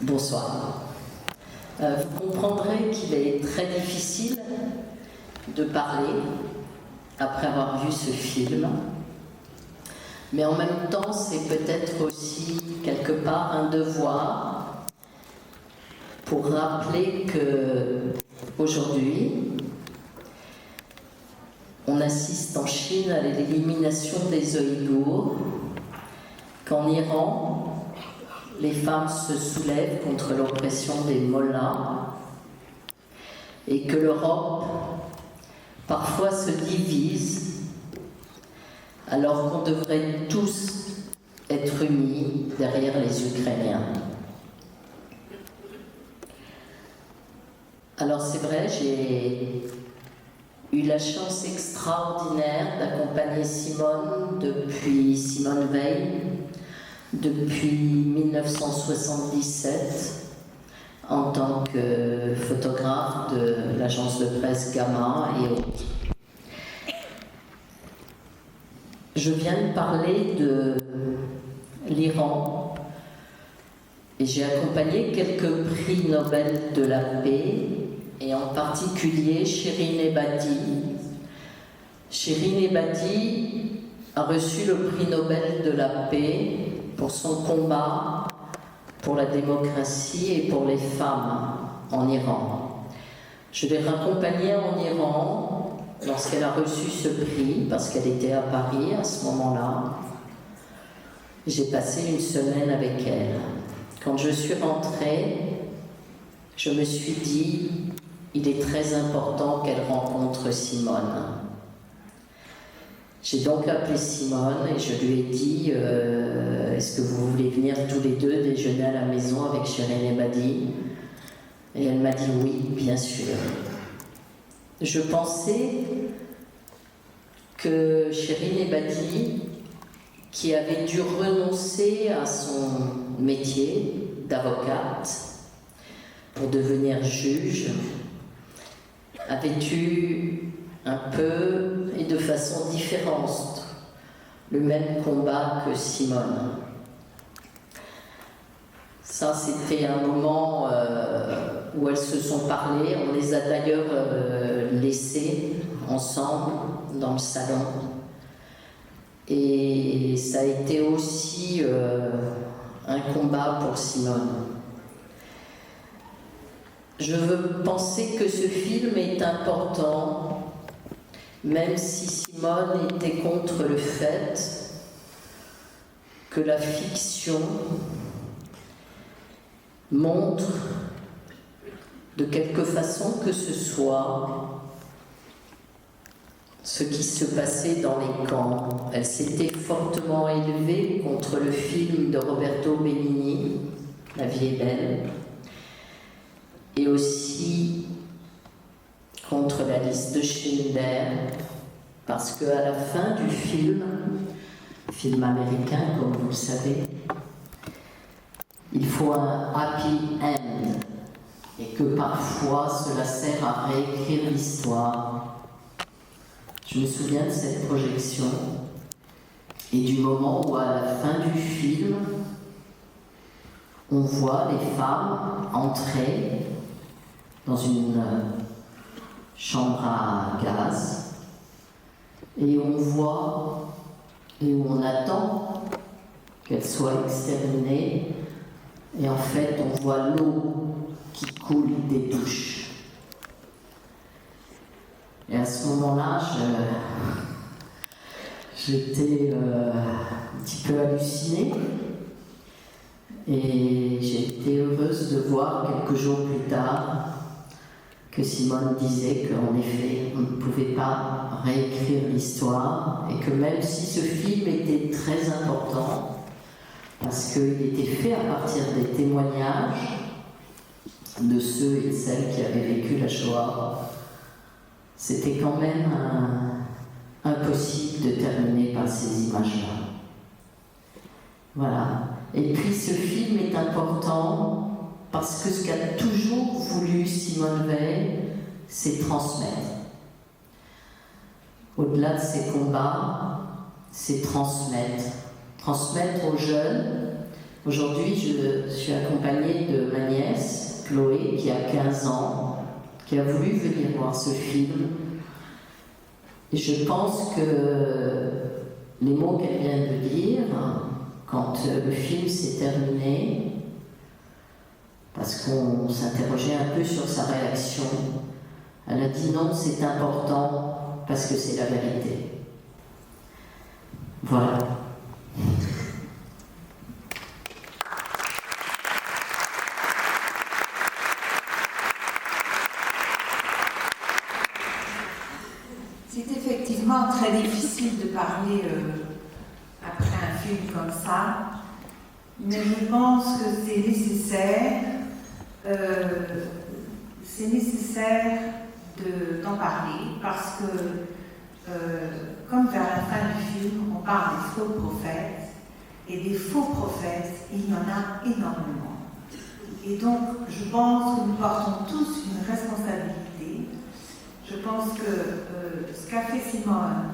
Bonsoir. Vous comprendrez qu'il est très difficile de parler après avoir vu ce film, mais en même temps c'est peut-être aussi quelque part un devoir pour rappeler que aujourd'hui on assiste en Chine à l'élimination des Ouïghours, qu'en Iran les femmes se soulèvent contre l'oppression des mollahs et que l'Europe parfois se divise alors qu'on devrait tous être unis derrière les Ukrainiens. Alors c'est vrai, j'ai eu la chance extraordinaire d'accompagner Simone Veil depuis 1977 en tant que photographe de l'agence de presse Gamma et autres. Je viens de parler de l'Iran et j'ai accompagné quelques prix Nobel de la paix et en particulier Shirin Ebadi. Shirin Ebadi a reçu le prix Nobel de la paix pour son combat pour la démocratie et pour les femmes en Iran. Je l'ai raccompagnée en Iran lorsqu'elle a reçu ce prix, parce qu'elle était à Paris à ce moment-là. J'ai passé une semaine avec elle. Quand je suis rentrée, je me suis dit, il est très important qu'elle rencontre Simone. J'ai donc appelé Simone et je lui ai dit est-ce que vous voulez venir tous les deux déjeuner à la maison avec Shirin Ebadi? Et elle m'a dit oui, bien sûr. Je pensais que Shirin Ebadi, qui avait dû renoncer à son métier d'avocate pour devenir juge, avait eu un peu et de façon différente le même combat que Simone. Ça, c'était un moment où elles se sont parlées. On les a d'ailleurs laissées ensemble dans le salon. Et ça a été aussi un combat pour Simone. Je veux penser que ce film est important, même si Simone était contre le fait que la fiction montre de quelque façon que ce soit ce qui se passait dans les camps. Elle s'était fortement élevée contre le film de Roberto Benigni, La vie est belle, et aussi contre la liste de Schindler, parce qu'à la fin du film américain, comme vous le savez, il faut un happy end, et que parfois cela sert à réécrire l'histoire. Je me souviens de cette projection et du moment où à la fin du film, on voit les femmes entrer dans une chambre à gaz et on voit et où on attend qu'elle soit exterminée et en fait on voit l'eau qui coule des douches. Et à ce moment-là, j'étais un petit peu hallucinée et j'ai été heureuse de voir quelques jours plus tard que Simone disait qu'en effet, on ne pouvait pas réécrire l'histoire et que même si ce film était très important, parce qu'il était fait à partir des témoignages de ceux et celles qui avaient vécu la Shoah, c'était quand même impossible de terminer par ces images-là. Voilà. Et puis ce film est important parce que ce qu'a toujours voulu Simone Veil, c'est transmettre. Au-delà de ses combats, c'est transmettre. Transmettre aux jeunes Aujourd'hui, je suis accompagnée de ma nièce, Chloé, qui a 15 ans, qui a voulu venir voir ce film. Et je pense que les mots qu'elle vient de dire, quand le film s'est terminé, parce qu'on s'interrogeait un peu sur sa réaction, elle a dit non, c'est important parce que c'est la vérité. Voilà. C'est effectivement très difficile de parler après un film comme ça, mais je pense que c'est nécessaire d'en parler parce que, comme vers la fin du film, on parle des faux prophètes, et des faux prophètes, il y en a énormément. Et donc, je pense que nous portons tous une responsabilité. Je pense que ce qu'a fait Simone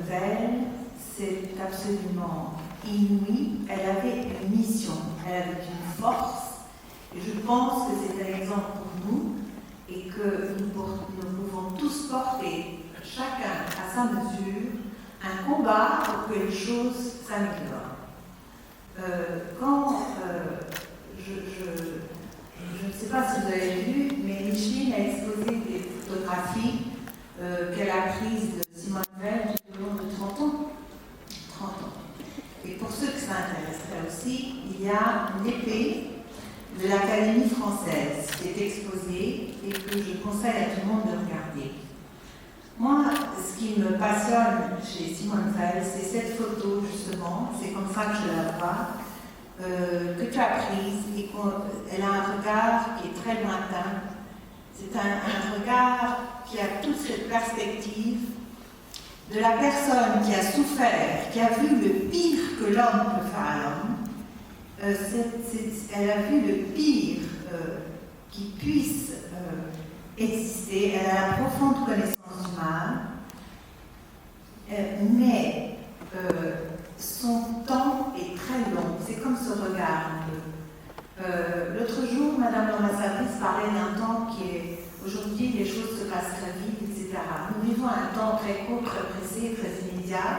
Veil, c'est absolument inouï. Elle avait une mission, elle avait une force, et je pense que c'est un exemple pour nous, et que nous pouvons tous porter, chacun à sa mesure, un combat pour que les choses s'améliorent. Je ne sais pas si vous avez vu, mais Micheline a exposé des photographies qu'elle a prises de Simone Veil tout au long de 30 ans. Et pour ceux que ça intéresserait aussi, il y a une épée de l'Académie française qui est exposée et que je conseille à tout le monde de regarder. Moi, ce qui me passionne chez Simone Veil, c'est cette photo justement, c'est comme ça que je la vois, que tu as prise, et elle a un regard qui est très lointain. C'est un regard qui a toute cette perspective de la personne qui a souffert, qui a vu le pire que l'homme peut faire à l'homme. Elle a vu le pire qui puisse exister. Elle a la profonde connaissance du mal, mais son temps est très long. C'est comme ce regard un peu. L'autre jour, Madame l'ambassadrice parlait d'un temps qui est aujourd'hui, les choses se passent très vite, etc. Nous vivons un temps très court, très pressé, très immédiat.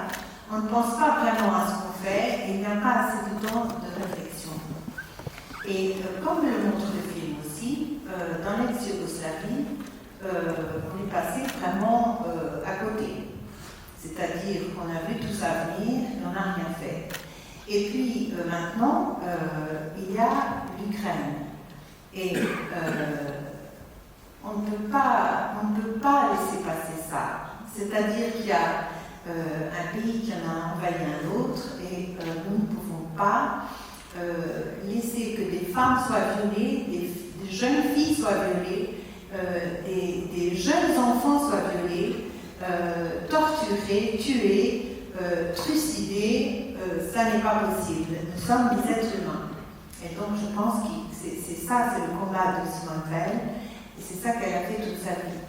On ne pense pas vraiment à ce qu'on fait et il n'y a pas assez de temps de réflexion. Et comme le montre le film aussi, dans l'ex-Yougoslavie, on est passé vraiment à côté. C'est-à-dire qu'on a vu tout ça venir et on n'a rien fait. Et puis maintenant, il y a l'Ukraine. Et on ne peut pas laisser passer ça. C'est-à-dire qu'il y a un pays qui en a envahi un autre et nous ne pouvons pas laisser que des femmes soient violées, des jeunes filles soient violées, des jeunes enfants soient violés, torturés, tués, trucidés. Ça n'est pas possible. Nous sommes des êtres humains. Et donc je pense que c'est ça, c'est le combat de Simone Veil. Et c'est ça qu'elle a fait toute sa vie.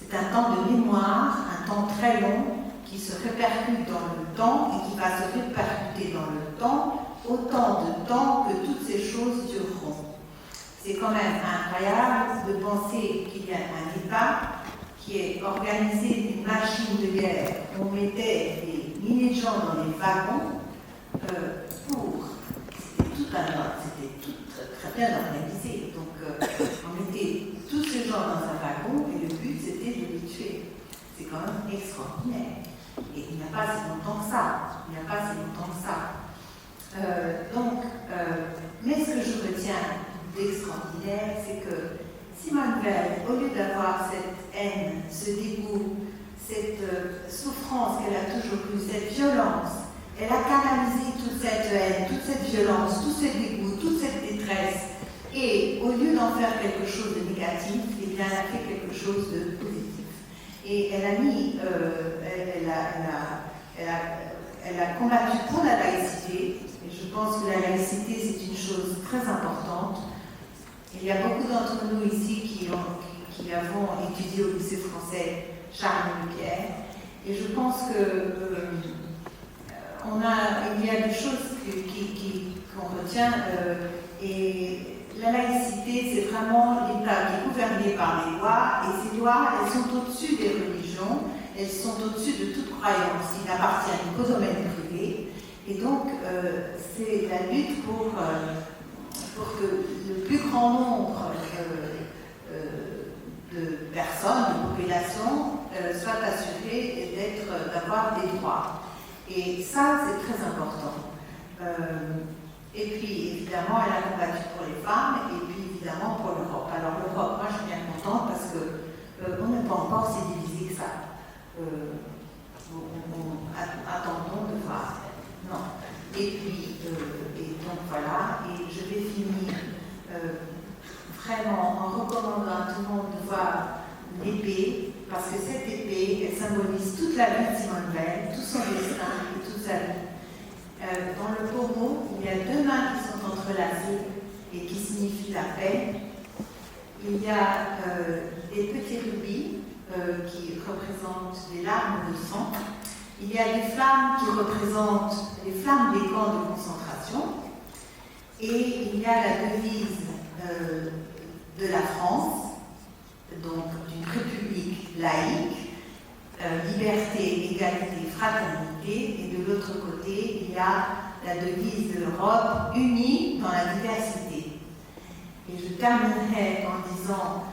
C'est un temps de mémoire, un temps très long, qui se répercute dans le temps et qui va se répercuter dans le temps, autant de temps que toutes ces choses dureront. C'est quand même incroyable de penser qu'il y a un État qui est organisé d'une machine de guerre. On mettait des milliers de gens dans les wagons c'était tout très bien organisé. Donc on mettait tous ces gens dans un wagon et le but c'était de les tuer. C'est quand même extraordinaire. Et il n'y a pas si longtemps que ça. Mais ce que je retiens d'extraordinaire, c'est que Simone Veil, au lieu d'avoir cette haine, ce dégoût, cette souffrance qu'elle a toujours eue, cette violence, elle a canalisé toute cette haine, toute cette violence, tout ce dégoût, toute cette détresse. Et au lieu d'en faire quelque chose de négatif, eh bien, elle a fait quelque chose de positif. Et elle a mis, elle a combattu pour la laïcité. Et je pense que la laïcité, c'est une chose très importante. Il y a beaucoup d'entre nous ici qui avons étudié au lycée français Charles-Louis-Pierre. Et je pense que il y a des choses qu'on retient. Et la laïcité, c'est vraiment l'État qui est gouverné par les lois, et ces lois, elles sont au-dessus des religions, elles sont au-dessus de toute croyance. Ils n'appartiennent qu'au domaine privé. Et donc, c'est la lutte pour que le plus grand nombre de personnes, de populations, soient assurées d'avoir des droits. Et ça, c'est très important. Et puis, évidemment, elle a combattu pour les femmes, et puis, évidemment, pour l'Europe. Alors, l'Europe, moi, je suis bien contente parce qu'on n'est pas encore si divisé que ça. Attendons de voir. Non. Et puis, et donc voilà, et je vais finir vraiment en recommandant à tout le monde de voir l'épée, parce que cette épée, elle symbolise toute la vie de Simone Veil, tout son destin et toute sa vie. Dans le pommeau, il y a deux mains qui sont entrelacées et qui signifient la paix. Il y a des petits rubis qui représentent des larmes de sang. Il y a des flammes qui représentent les flammes des camps de concentration. Et il y a la devise de la France, donc d'une république laïque, liberté, égalité, fraternité, et de l'autre côté, il y a la devise de l'Europe, unie dans la diversité. Et je terminerai en disant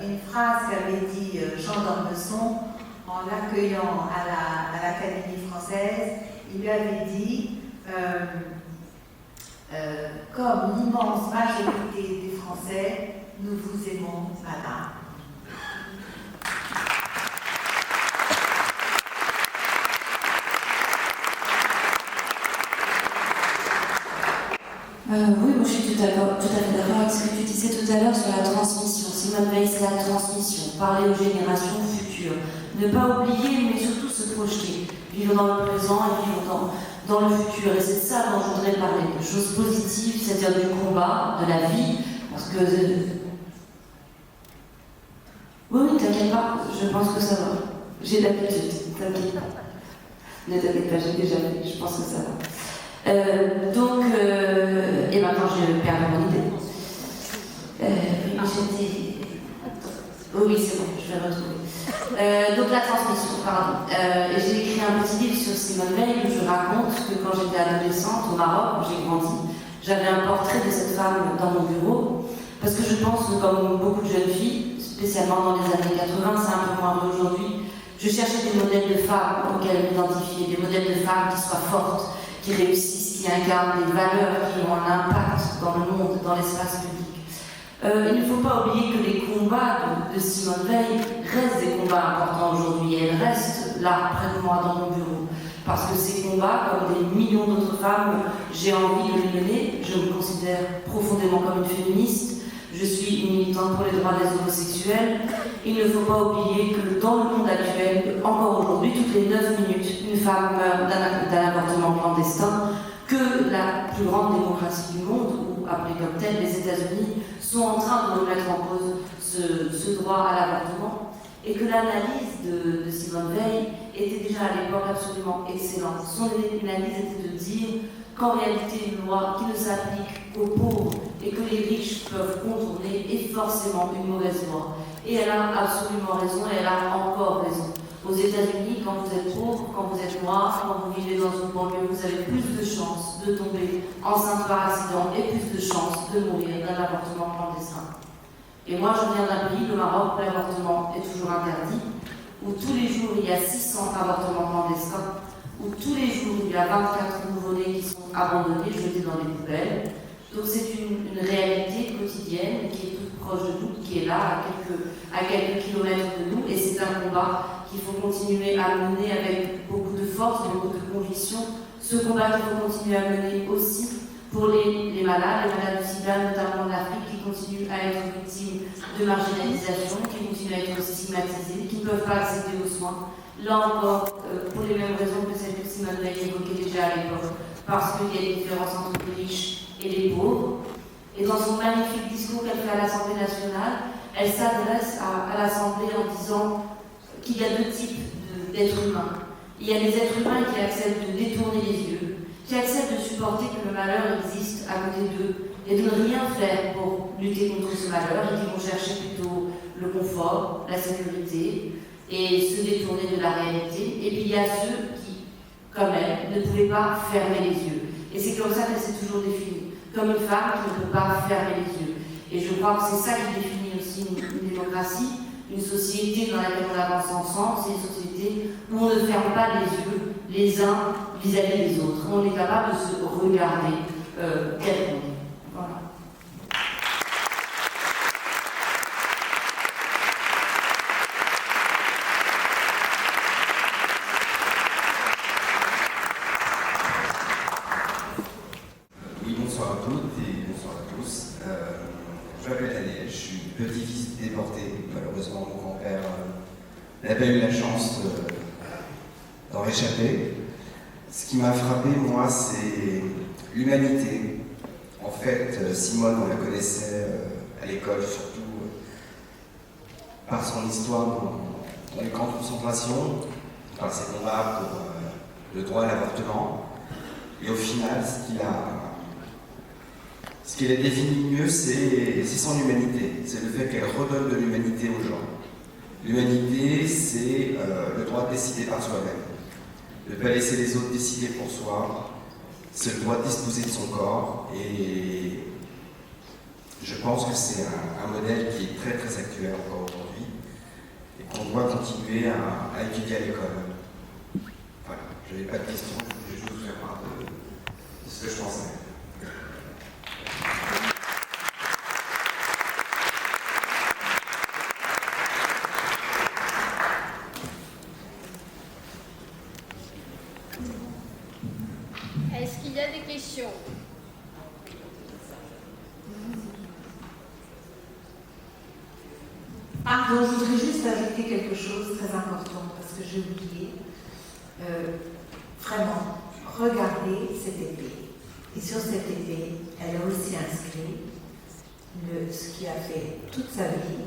une phrase qu'avait dit Jean d'Ormesson en l'accueillant à l'Académie française. Il lui avait dit comme l'immense majorité des Français, nous vous aimons, madame. Oui, moi je suis tout à fait d'accord avec ce que tu disais tout à l'heure sur la transmission. Simone Veil, c'est la transmission, parler aux générations futures, ne pas oublier, mais surtout se projeter, vivre dans le présent et vivre dans le futur. Et c'est de ça dont je voudrais parler, de choses positives, c'est-à-dire du combat, de la vie, parce que... Oui, t'inquiète pas, je pense que ça va. J'ai l'habitude, t'inquiète pas. Ne t'inquiète pas, j'ai déjà fait, je pense que ça va. Et maintenant je perds mon idée. Oui, c'est bon, je vais retrouver. Donc la transmission, pardon. J'ai écrit un petit livre sur Simone Veil où je raconte que quand j'étais adolescente au Maroc, où j'ai grandi, j'avais un portrait de cette femme dans mon bureau, parce que je pense que comme beaucoup de jeunes filles, spécialement dans les années 80, c'est un peu moins vrai aujourd'hui, je cherchais des modèles de femmes auxquelles m'identifier, des modèles de femmes qui soient fortes, qui réussissent, qui incarnent des valeurs, qui ont un impact dans le monde, dans l'espace public. Il ne faut pas oublier que les combats de Simone Veil restent des combats importants aujourd'hui, et elles restent là, près de moi, dans mon bureau. Parce que ces combats, comme des millions d'autres femmes, j'ai envie de les mener. Je me considère profondément comme une féministe. Je suis une militante pour les droits des homosexuels. Il ne faut pas oublier que dans le monde actuel, encore aujourd'hui, toutes les 9 minutes, une femme meurt d'un avortement clandestin, que la plus grande démocratie du monde, ou appelée comme telle les États-Unis, sont en train de remettre en cause ce droit à l'avortement, et que l'analyse de Simone Veil était déjà à l'époque absolument excellente. Son analyse était de dire qu'en réalité, une loi qui ne s'applique qu'aux pauvres et que les riches peuvent contourner est forcément une mauvaise loi. Et elle a absolument raison, et elle a encore raison. Aux États-Unis, quand vous êtes pauvre, quand vous êtes noir, quand vous vivez dans une banlieue, vous avez plus de chances de tomber enceinte par accident et plus de chances de mourir d'un avortement clandestin. Et moi, je viens d'un pays, le Maroc, où l'avortement est toujours interdit, où tous les jours il y a 600 avortements clandestins, où tous les jours il y a 24 nouveau-nés qui sont abandonnés, jetés dans les poubelles. Donc c'est une réalité quotidienne qui est toute proche de nous, qui est là à quelques kilomètres de nous, et c'est un combat qu'il faut continuer à mener avec beaucoup de force, beaucoup de conviction. Ce combat qu'il faut continuer à mener aussi pour les malades du sida, notamment en Afrique, qui continuent à être victimes de marginalisation, qui continuent à être stigmatisés, qui ne peuvent pas accéder aux soins. Là encore, pour les mêmes raisons que celles que Simone Veil évoquait déjà à l'époque, parce qu'il y a une différence entre les riches et les pauvres. Et dans son magnifique discours qu'elle fait à l'Assemblée nationale, elle s'adresse à l'Assemblée en disant qu'il y a deux types d'êtres humains. Il y a des êtres humains qui acceptent de détourner les yeux, qui acceptent de supporter que le malheur existe à côté d'eux et de ne rien faire pour lutter contre ce malheur et qui vont chercher plutôt le confort, la sécurité et se détourner de la réalité. Et puis il y a ceux qui, comme elle, ne pouvaient pas fermer les yeux. Et c'est comme ça qu'elle s'est toujours définie, comme une femme qui ne peut pas fermer les yeux. Et je crois que c'est ça qui définit aussi une démocratie, une société dans laquelle on avance ensemble, c'est une société où on ne ferme pas les yeux les uns vis-à-vis des autres. On est capable de se regarder tel qu'on est. Voilà. Oui, bonsoir à toutes et bonsoir à tous. Je m'appelle Daniel, je suis petit-fils déporté. Malheureusement, mon grand-père n'a pas eu la chance d'en réchapper. Ce qui m'a frappé, moi, c'est l'humanité. En fait, Simone, on la connaissait à l'école, surtout par son histoire dans les camps de concentration, par ses combats pour le droit à l'avortement. Et au final, ce qui l'a défini mieux, c'est son humanité. C'est le fait qu'elle redonne de l'humanité aux gens. L'humanité, c'est le droit de décider par soi-même. De ne pas laisser les autres décider pour soi. C'est le droit de disposer de son corps. Et je pense que c'est un modèle qui est très très actuel encore aujourd'hui et qu'on doit continuer à étudier à l'école. Voilà, je n'avais pas de questions, je voulais juste vous faire part de ce que je pensais. Est-ce qu'il y a des questions? Pardon, je voudrais juste ajouter quelque chose de très important parce que j'ai oublié. Vraiment, regardez cette épée. Et sur cette épée, elle a aussi inscrit ce qui a fait toute sa vie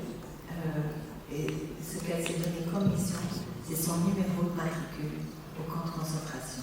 et ce qu'elle s'est donné comme mission, c'est son numéro de matricule au camp de concentration.